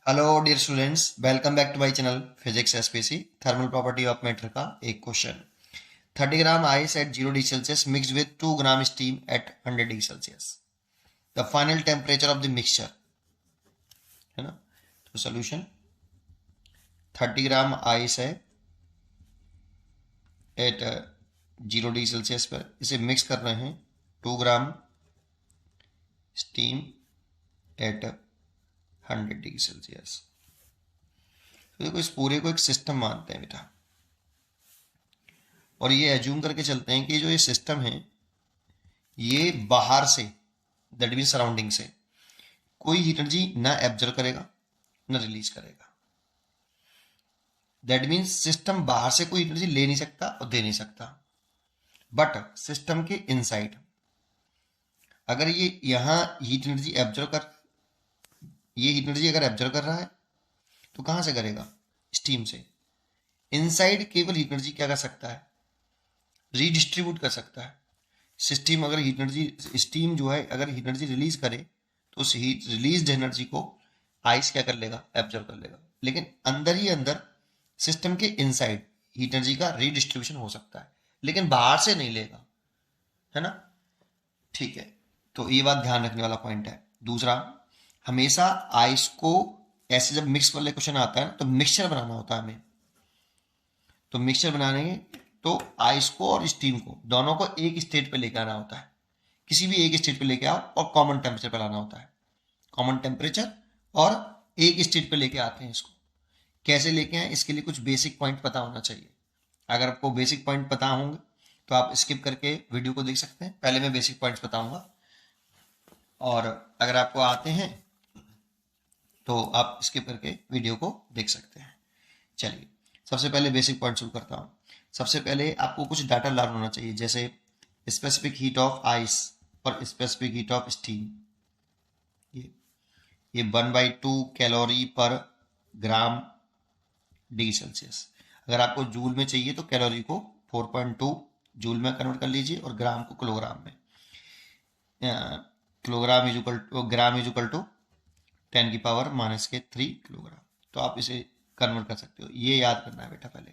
Hello dear students, welcome back to my channel physics SPC. Thermal property of matter का एक question. 30 gram ice at 0 degree Celsius mixed with 2 gram steam at 100 degree Celsius. The final temperature of the mixture, है ना। तो solution 30 gram ice है at 0 degree Celsius पर, इसे mix कर रहे हैं 2 gram steam at 100 degree Celsius. तो देखो, इस पूरे को एक सिस्टम मानते हैं बेटा, और ये एज्यूम करके चलते हैं कि जो ये सिस्टम है ये बाहर से, दैट मीन सराउंडिंग से, कोई हीट एनर्जी ना एब्जर्व करेगा ना रिलीज करेगा। दैट मीन्स सिस्टम बाहर से कोई एनर्जी ले नहीं सकता और दे नहीं सकता। बट सिस्टम के इनसाइड अगर ये यहां हीट एनर्जी एब्जर्व कर, ये हीट एनर्जी अगर एब्जर्व कर रहा है तो कहां से करेगा? स्टीम से। इनसाइड केवल हीट एनर्जी क्या कर सकता है? रीडिस्ट्रीब्यूट कर सकता है। सिस्टम अगर हीट एनर्जी, स्टीम जो है अगर हीट एनर्जी रिलीज करे तो उस हीट रिलीज एनर्जी को आइस क्या कर लेगा? एब्जर्व कर लेगा। लेकिन अंदर ही अंदर सिस्टम के इनसाइड हीट एनर्जी का रीडिस्ट्रीब्यूशन हो सकता है, लेकिन बाहर से नहीं लेगा, है ना। ठीक है, तो ये बात ध्यान रखने वाला पॉइंट है। दूसरा, हमेशा आइस को ऐसे जब मिक्स वाले क्वेश्चन आता है तो मिक्सचर बनाना होता है हमें। तो मिक्सचर बनाने तो आइस को और स्टीम को दोनों को एक स्टेट पे लेकर आना होता है। किसी भी एक स्टेट पे लेके आओ और कॉमन टेम्परेचर पे लाना होता है। कॉमन टेम्परेचर और एक स्टेट पे लेके आते हैं इसको। कैसे लेके आए, इसके लिए कुछ बेसिक पॉइंट पता होना चाहिए। अगर आपको बेसिक पॉइंट पता होंगे तो आप स्किप करके वीडियो को देख सकते हैं। पहले मैं बेसिक पॉइंट्स बताऊंगा, और अगर आपको आते हैं तो आप स्किप करके वीडियो को देख सकते हैं। चलिए, सबसे पहले बेसिक पॉइंट शुरू करता हूँ। सबसे पहले आपको कुछ डाटा लर्न होना चाहिए, जैसे स्पेसिफिक हीट ऑफ आइस और स्पेसिफिक हीट ऑफ स्टीम। ये ये 1/2 calorie per gram degree Celsius. अगर आपको जूल में चाहिए तो कैलोरी को 4.2 जूल में कन्वर्ट कर लीजिए और ग्राम को किलोग्राम में। Kilogram is equal to, gram is equal to 10⁻³ kilogram. तो आप इसे कन्वर्ट कर सकते हो, ये याद करना है बेटा पहले।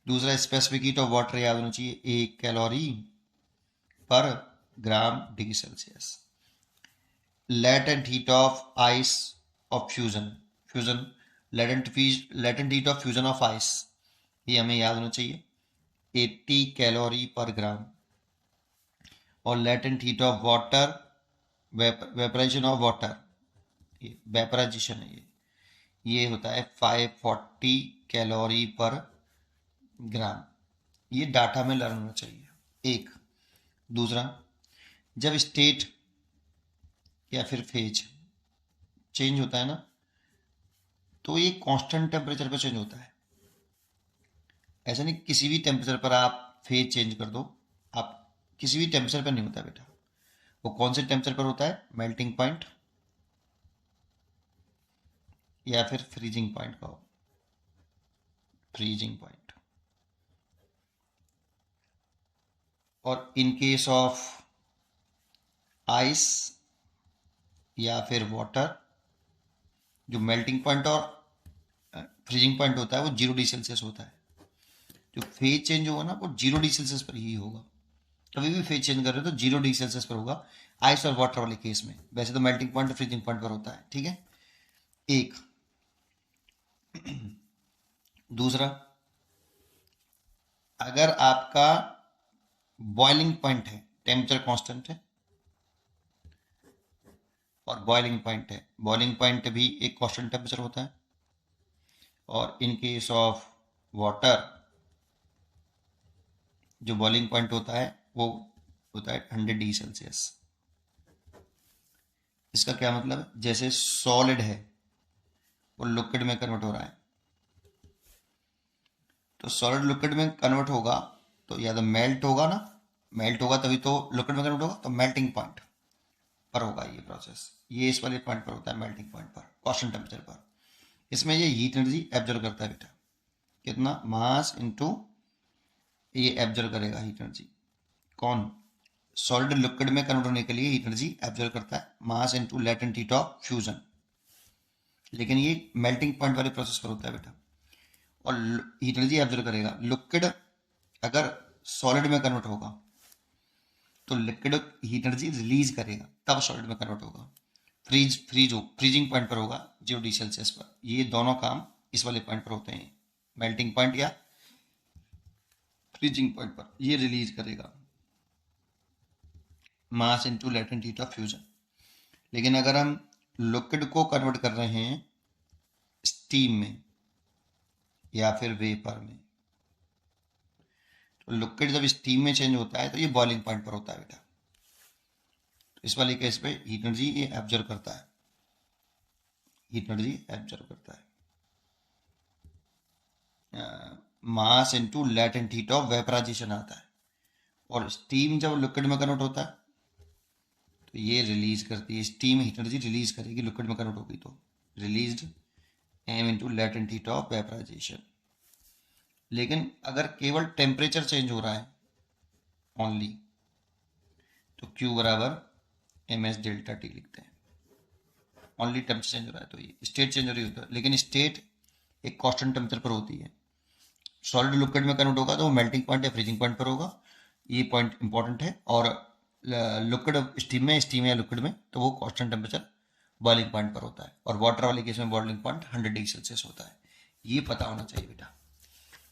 दूसरा, स्पेसिफिक हीट ऑफ वाटर याद होना चाहिए, 1 calorie per gram degree Celsius. Latent heat of ice of fusion, fusion latent heat of fusion of ice, ये हमें याद होना चाहिए, 80 कैलोरी पर ग्राम। और latent heat of water, vaporisation of water, ये वेपराइजेशन है, ये होता है 540 कैलोरी पर ग्राम। ये डाटा में लर्न होना चाहिए, एक। दूसरा, जब स्टेट या फिर फेज चेंज होता है ना, तो ये कांस्टेंट टेम्परेचर पर चेंज होता है। ऐसा नहीं किसी भी टेम्परेचर पर आप फेज चेंज कर दो, आप किसी भी टेम्परेचर पर नहीं होता बेटा। वो कौन से टेम्परेचर पर होता है? मेल्टिंग पॉइंट या फिर फ्रीजिंग पॉइंट का हो, फ्रीजिंग पॉइंट। और इन केस ऑफ आइस या फिर वाटर, जो मेल्टिंग पॉइंट और फ्रीजिंग पॉइंट होता है वो 0 डिग्री सेल्सियस होता है। जो फेज चेंज होगा ना वो 0 डिग्री सेल्सियस पर ही होगा। कभी भी फेज चेंज कर रहे हो तो 0 डिग्री सेल्सियस पर होगा आइस और वाटर वाले केस में। वैसे तो मेल्टिंग पॉइंट और फ्रीजिंग पॉइंट पर होता है, ठीक है, एक। दूसरा, अगर आपका बॉइलिंग पॉइंट है, टेम्परेचर कांस्टेंट है और बॉइलिंग पॉइंट है, बॉइलिंग पॉइंट भी एक कांस्टेंट टेम्परेचर होता है। और इन केस ऑफ वाटर, जो बॉइलिंग पॉइंट होता है वो होता है 100 डिग्री सेल्सियस। इसका क्या मतलब है? जैसे सॉलिड है वो लिक्विड में कन्वर्ट हो रहा है, तो सॉलिड लिक्विड में कन्वर्ट होगा तो या तो मेल्ट होगा ना, मेल्ट होगा तभी तो लिक्विड में कन्वर्ट होगा, तो मेल्टिंग पॉइंट पर होगा ये प्रोसेस। ये इस वाले पॉइंट पर होता है, मेल्टिंग पॉइंट पर, कांस्टेंट टेम्परेचर पर। इसमें ये हीट एनर्जी एब्जॉर्ब करता है बेटा, कितना? मास इनटू, ये एब्जॉर्ब करेगा हीट एनर्जी। कौन? सॉलिड लिक्विड में कन्वर्ट होने के लिए हीट एनर्जी एब्जॉर्ब करता है, mass into latent heat of fusion. लेकिन ये मेल्टिंग पॉइंट वाले प्रोसेस पर होता है बेटा। और हीट एनर्जी एब्जॉर्ब करेगा। लिक्विड अगर सॉलिड में कन्वर्ट होगा तो लिक्विड हीट एनर्जी रिलीज करेगा, तब सॉलिड में कन्वर्ट होगा। फ्रीजिंग पॉइंट पर होगा 0 डिग्री सेल्सियस पर। ये दोनों काम इस वाले पॉइंट पर होते हैं, मेल्टिंग पॉइंट या फ्रीजिंग पॉइंट पर। ये रिलीज करेगा मास into latent heat of fusion. लेकिन अगर हम लिक्विड को कन्वर्ट कर रहे हैं स्टीम में या फिर वेपर में, तो लिक्विड जब स्टीम में चेंज होता है तो ये बॉइलिंग पॉइंट पर होता है बेटा। तो इस वाले केस पे हीट एनर्जी ये एब्जॉर्ब करता है, हीट एनर्जी एब्जॉर्ब करता है mass into latent heat of vaporisation आता है। और स्टीम जब लिक्विड में कन्वर्ट होता है तो ये रिलीज करती है, स्टीम हीट एनर्जी रिलीज करेगी, लिक्विड में कन्वर्ट होगी तो released m into latent heat of vaporisation. लेकिन अगर केवल टेम्परेचर चेंज हो रहा है ओनली, तो Q बराबर ms डेल्टा T लिखते हैं। ओनली टेम्परेचर चेंज हो रहा है तो ये स्टेट चेंज हो रही होता है, लेकिन स्टेट एक कांस्टेंट टेम्परेचर पर होती है। सॉलिड लिक्विड में कन्वर्ट होगा तो वो मेल्टिंग पॉइंट या फ्रीजिंग पॉइंट पर होगा, ये पॉइंट इंपॉर्टेंट है। और लिक्विड स्टीम या लिक्विड में तो वो कांस्टेंट टेम्परेचर बॉइलिंग पॉइंट पर होता है। और वाटर वाले केस में बॉइलिंग पॉइंट 100 डिग्री सेल्सियस होता है। ये पता होना चाहिए बेटा।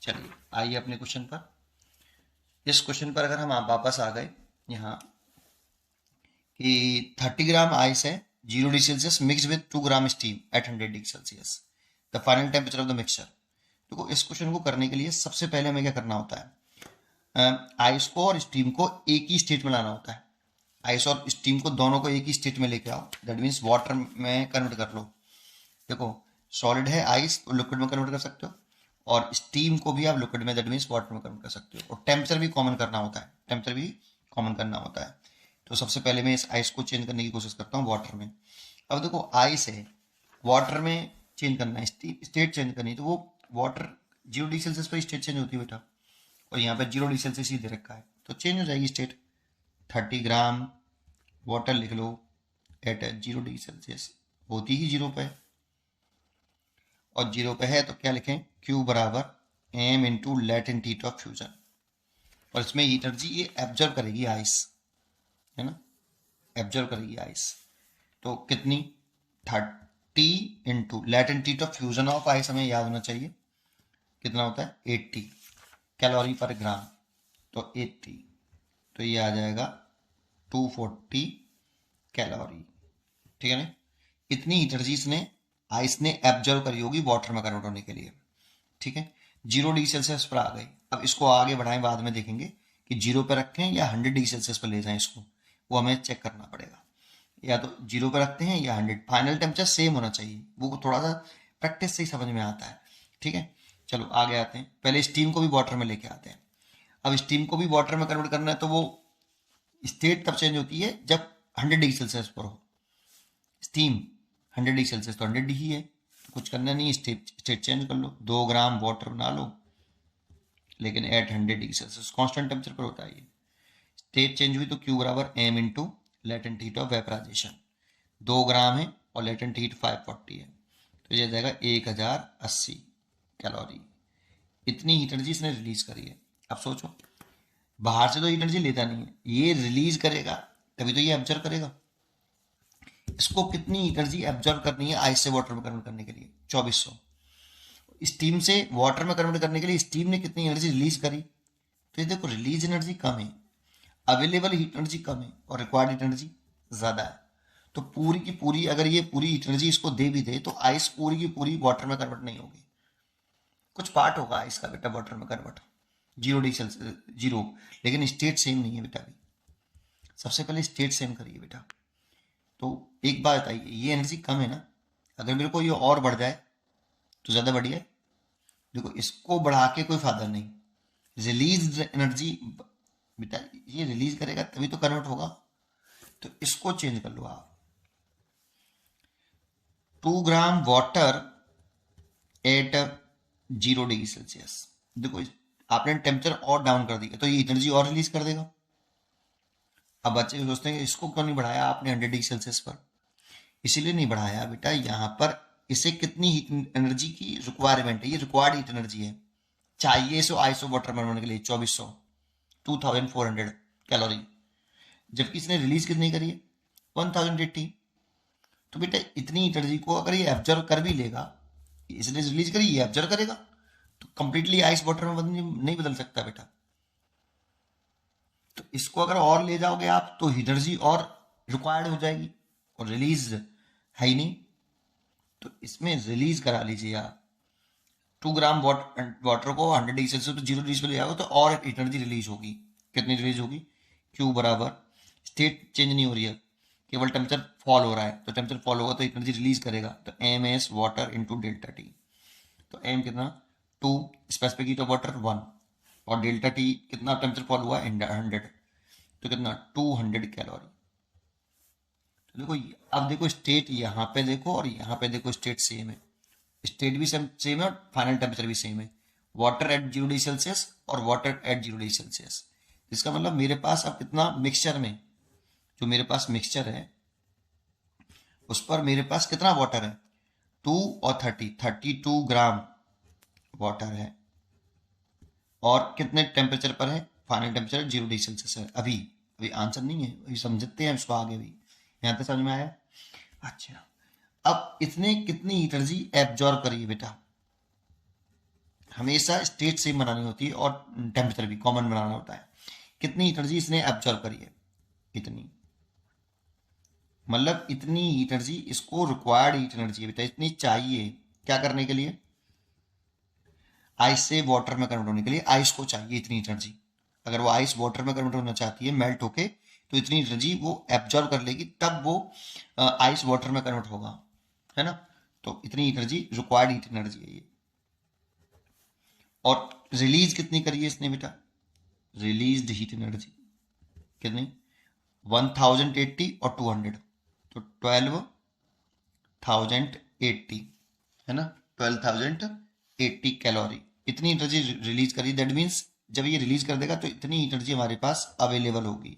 चलिए आइए अपने क्वेश्चन पर। इस क्वेश्चन पर अगर हम वापस आ गए यहाँ कि 30 ग्राम आइस है 0 degree Celsius mix with 2 gram steam at 100 degree Celsius, the final temperature of the mixture. देखो इस क्वेश्चन को करने के लिए सबसे पहले हमें क्या करना होता है, आइस को और स्टीम को एक ही स्टेट में लाना होता है। आइस और स्टीम को दोनों को एक ही स्टेट में लेके आओ, दैट मीन्स वाटर में कन्वर्ट कर लो। देखो सॉलिड है आइस तो लिक्विड में कन्वर्ट कर सकते हो, और स्टीम को भी आप लिक्विड में दैट मीन्स वाटर में कन्वर्ट कर सकते हो। और टेम्परेचर भी कॉमन करना होता है, टेम्परेचर भी कॉमन करना होता है। तो सबसे पहले मैं इस आइस को चेंज करने की कोशिश करता हूँ वाटर में। अब देखो आइस है, वाटर में चेंज करना है, स्टेट चेंज करनी है, तो वो वाटर 0 डिग्री सेल्सियस पर स्टेट चेंज होती है बेटा, और यहाँ पर 0 डिग्री सेल्सियस ही दे रखा है तो चेंज हो जाएगी स्टेट। 30 ग्राम वाटर लिख लो एट 0 डिग्री सेल्सियस, होती ही 0 पे, और 0 पे है तो क्या लिखें, Q बराबर m into latent heat of fusion. और इसमें हीट एनर्जी ये एब्जॉर्ब करेगी आइस, है ना, एब्जॉर्ब करेगी आइस। तो कितनी, 30 into latent heat of fusion of ice, हमें याद होना चाहिए कितना होता है 80 कैलोरी पर ग्राम, तो 80, तो ये आ जाएगा 240 कैलोरी, ठीक है ना। इतनी हीट एनर्जी इसने आइस ने एब्जॉर्व करी होगी वाटर में कन्वर्ट होने के लिए, ठीक है। 0 डिग्री सेल्सियस पर आ गई। अब इसको आगे बढ़ाएं, बाद में देखेंगे कि 0 पर रखें या 100 डिग्री सेल्सियस पर ले जाएं इसको, वो हमें चेक करना पड़ेगा। या तो 0 पर रखते हैं या 100, फाइनल टेम्परेचर सेम होना चाहिए, वो थोड़ा सा प्रैक्टिस से ही समझ में आता है, ठीक है। चलो आगे आते हैं, पहले स्टीम को भी वाटर में लेके आते हैं। अब स्टीम को भी वाटर में कन्वर्ट करना है तो वो स्टेट तब चेंज होती है जब 100 डिग्री सेल्सियस पर हो। स्टीम 100 डिग्री सेल्सियस तो 100 डिग्री है, तो कुछ करना नहीं, स्टेट चेंज कर लो, 2 ग्राम वाटर बना लो, लेकिन at 100 degree Celsius constant temperature पर होता है ये। स्टेट चेंज हुई तो Q बराबर m into latent heat of vaporisation, 2 gram है और लेटेंट हीट 540 है, तो ये जाएगा 1080 कैलोरी। इतनी हीट एनर्जी इसने रिलीज करी है। अब सोचो, बाहर से तो हीट एनर्जी लेता नहीं है, ये रिलीज करेगा तभी तो ये ऑब्जर्व करेगा। इसको कितनी एनर्जी एब्जॉर्व करनी है आइस से वाटर में कन्वर्ट करने के लिए, 2400। स्टीम से वाटर में कन्वर्ट करने के लिए स्टीम ने कितनी एनर्जी रिलीज करी, तो ये देखो रिलीज एनर्जी कम है, अवेलेबल हीट एनर्जी कम है, और रिक्वायर्ड हीट एनर्जी ज्यादा है। तो पूरी की पूरी अगर ये पूरी हीट एनर्जी इसको दे भी दे तो आइस पूरी की पूरी वाटर में कन्वर्ट नहीं होगी, कुछ पार्ट होगा आइस का बेटा वाटर में कन्वर्ट, 0 डिग्री सेल्सियस 0, लेकिन स्टेट सेम नहीं है बेटा। अभी सबसे पहले स्टेट सेम करिए बेटा। तो एक बात बताइए, ये एनर्जी कम है ना, अगर मेरे को ये और बढ़ जाए तो ज़्यादा बढ़िया है। देखो इसको बढ़ा के कोई फायदा नहीं, रिलीज एनर्जी बेटा ये रिलीज करेगा तभी तो कन्वर्ट होगा, तो इसको चेंज कर लो आप। 2 gram water at 0 degree Celsius, देखो आपने टेम्परेचर और डाउन कर दिया तो ये एनर्जी और रिलीज कर देगा। अब बच्चे सोचते हैं इसको क्यों नहीं बढ़ाया आपने 100 डिग्री सेल्सियस पर, इसीलिए नहीं बढ़ाया बेटा, यहाँ पर इसे कितनी हीट एनर्जी की रिक्वायरमेंट है, ये रिक्वायर्ड हीट एनर्जी है, चाहिए सो आइसो वाटर बनवाने के लिए 2400 2400 कैलोरी, जबकि इसने रिलीज कितनी करी है 1080। तो बेटा इतनी एनर्जी को अगर ये एब्जॉर्व कर भी लेगा, इसने रिलीज करी ये एब्जॉर्व करेगा, तो कंप्लीटली आइस वाटर में नहीं बदल सकता बेटा। तो इसको अगर और ले जाओगे आप तो एनर्जी और रिक्वायर्ड हो जाएगी, और रिलीज है ही नहीं, तो इसमें रिलीज करा लीजिए आप 2 ग्राम वाटर को 100 डिग्री सेल्सियस पे 0 डिग्री पे ले जाओगे तो और एनर्जी रिलीज होगी। कितनी रिलीज होगी, क्यू बराबर स्टेट चेंज नहीं हो रही है, केवल टेम्परेचर फॉल हो रहा है, तो टेम्परेचर फॉल होगा तो एनर्जी रिलीज करेगा, तो M S water into delta T. तो एम कितना 2, स्पेसिफिक हीट ऑफ वाटर 1, और डेल्टा टी कितना टेम्परेचर फॉल हुआ 100, तो कितना 200 कैलोरी। तो देखो अब देखो स्टेट यहाँ पे देखो और यहाँ पे देखो स्टेट सेम है, स्टेट भी सेम है और फाइनल टेम्परेचर भी सेम है, वाटर एट 0 डिग्री सेल्सियस और वाटर एट 0 डिग्री सेल्सियस। इसका मतलब मेरे पास अब कितना मिक्सचर में, जो मेरे पास मिक्सचर है उस पर मेरे पास कितना वाटर है 2 और 32 ग्राम वाटर है, और कितने टेम्परेचर पर है, फाइनल टेम्परेचर 0 डिग्री सेल्सियस है। अभी अभी आंसर नहीं है, अभी समझते हैं इसको आगे भी। यहाँ तक समझ में आया? अच्छा, अब इसने कितनी एनर्जी एब्जॉर्ब करी है बेटा, हमेशा स्टेट सेम बनानी होती है और टेम्परेचर भी कॉमन बनाना होता है। कितनी एनर्जी इसने एब्जॉर्ब करी है, इतनी, मतलब इतनी एनर्जी इसको रिक्वायर्ड हीट एनर्जी है बेटा, इतनी चाहिए क्या करने के लिए, आइस से वाटर में कन्वर्ट होने के लिए आइस को चाहिए इतनी एनर्जी। अगर वो आइस वाटर में कन्वर्ट होना चाहती है मेल्ट होके, तो इतनी एनर्जी वो एब्जॉर्ब कर लेगी, तब वो आइस वाटर में कन्वर्ट होगा, है ना। तो इतनी एनर्जी रिक्वायर्ड हीट एनर्जी है ये। और रिलीज कितनी करी है इसने बेटा, रिलीज्ड हीट एनर्जी कितनी 1080 और 200, तो 12,080 है ना, 12,080 कैलोरी इतनी एनर्जी रिलीज करी। दैट मीन्स जब ये रिलीज कर देगा तो इतनी एनर्जी हमारे पास अवेलेबल होगी,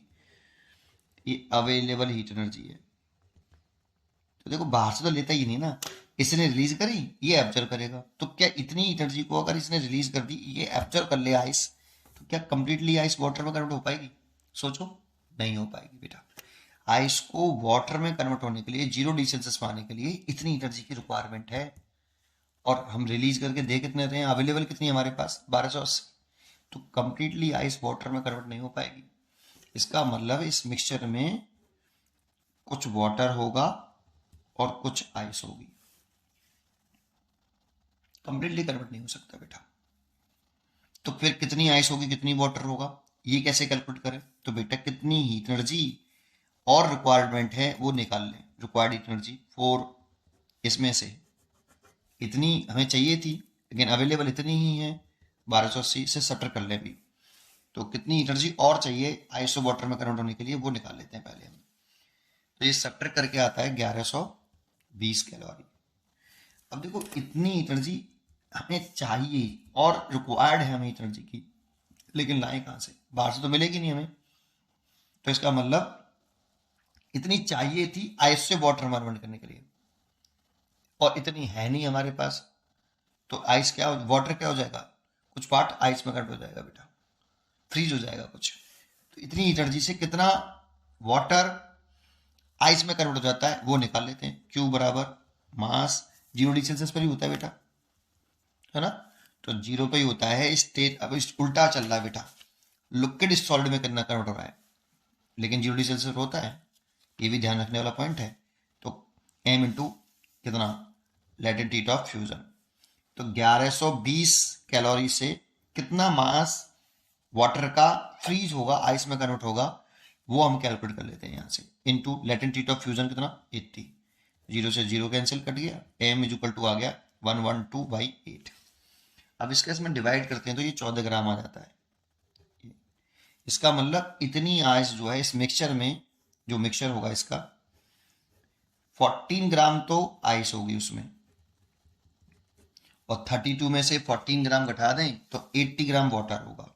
ये अवेलेबल हीट एनर्जी है। तो देखो बाहर से तो लेता ही नहीं ना, इसने रिलीज करी ये एब्जॉर्व करेगा, तो क्या इतनी एनर्जी को अगर इसने रिलीज कर दी, ये एब्जॉर्व कर ले आइस, तो क्या कंप्लीटली आइस वाटर में कन्वर्ट हो पाएगी, सोचो नहीं हो पाएगी बेटा। आइस को वाटर में कन्वर्ट होने के लिए 0 डिग्री सेल्सियस पाने के लिए इतनी एनर्जी की रिक्वायरमेंट है, और हम रिलीज करके दे कितने रहे हैं, अवेलेबल कितनी है हमारे पास 1280, तो कंप्लीटली आइस वाटर में कन्वर्ट नहीं हो पाएगी। इसका मतलब इस मिक्सचर में कुछ वाटर होगा और कुछ आइस होगी, कंप्लीटली कन्वर्ट नहीं हो सकता बेटा। तो फिर कितनी आइस होगी कितनी वाटर होगा, ये कैसे कैलकुलेट करें, तो बेटा कितनी हीट एनर्जी और रिक्वायरमेंट है वो निकाल लें, रिक्वायर्ड हीट एनर्जी 4, इसमें से इतनी हमें चाहिए थी लेकिन अवेलेबल इतनी ही है 1280 से सटर कर ले भी, तो कितनी एनर्जी और चाहिए आइसो वाटर में कन्वर्ट होने के लिए वो निकाल लेते हैं पहले हम। तो ये सटर करके आता है 1120 कैलोरी। अब देखो इतनी एनर्जी हमें चाहिए और रिक्वायर्ड है हमें एनर्जी की, लेकिन लाए कहाँ से, बाहर से तो मिलेगी नहीं हमें। तो इसका मतलब इतनी चाहिए थी आइस से वाटर में कन्वर्ट करने के लिए, और इतनी है नहीं हमारे पास, तो आइस क्या वाटर क्या हो जाएगा, कुछ पार्ट आइस में कन्वर्ट हो जाएगा बेटा, फ्रीज हो जाएगा कुछ। तो इतनी एनर्जी से कितना वाटर आइस में कन्वर्ट हो जाता है वो निकाल लेते हैं। क्यू बराबर मास 0 डिग्री सेल्सियस पर ही होता है बेटा, है ना, तो 0 पे ही होता है स्टेट। अब इस उल्टा चल रहा है बेटा, लिक्विड सॉलिड में कितना कन्वर्ट हो रहा है, लेकिन 0 डिग्री सेल्सियस होता है, ये भी ध्यान रखने वाला पॉइंट है। तो m इंटू कितना लेटेंट हीट ऑफ फ्यूजन, तो 1120 कैलोरी से कितना मास वाटर का फ्रीज होगा आइस में कन्वर्ट होगा, वो हम कैलकुलेट कर लेते हैं यहाँ से, into latent heat of fusion कितना 80, 0 से 0 कैंसिल कट गया, m इज इक्वल टू आ गया 112/8। अब इसके इसमें डिवाइड करते हैं तो ये 14 ग्राम आ जाता है। इसका मतलब इतनी आइस जो है इस मिक्सचर में, जो मिक्सचर होगा इसका 14 ग्राम तो आइस होगी उसमें, और 32 में से 14 ग्राम घटा दें तो 80 ग्राम वाटर होगा,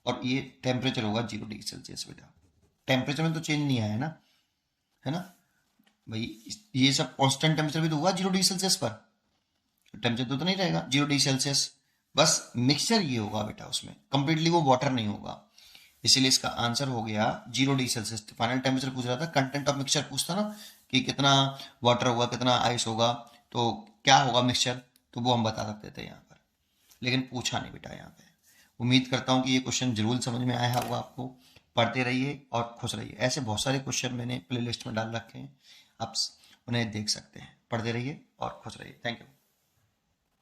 और ये टेम्परेचर होगा 0 डिग्री सेल्सियस बेटा। टेम्परेचर में तो चेंज नहीं आया है ना, भाई ये सब कांस्टेंट टेम्परेचर भी तो हुआ 0 डिग्री सेल्सियस पर, टेम्परेचर तो नहीं रहेगा 0 डिग्री सेल्सियस, बस मिक्सचर ये होगा बेटा, उसमें कंप्लीटली वो वाटर नहीं होगा। इसीलिए इसका आंसर हो गया 0 डिग्री सेल्सियस। फाइनल टेम्परेचर पूछ रहा था, कंटेंट ऑफ मिक्सचर पूछता ना कि कितना वाटर होगा कितना आइस होगा तो क्या होगा मिक्सचर, तो वो हम बता सकते थे यहाँ पर, लेकिन पूछा नहीं बेटा यहाँ पे। उम्मीद करता हूँ कि ये क्वेश्चन जरूर समझ में आया होगा आपको। पढ़ते रहिए और खुश रहिए। ऐसे बहुत सारे क्वेश्चन मैंने प्लेलिस्ट में डाल रखे हैं, आप उन्हें देख सकते हैं। पढ़ते रहिए और खुश रहिए। Thank you.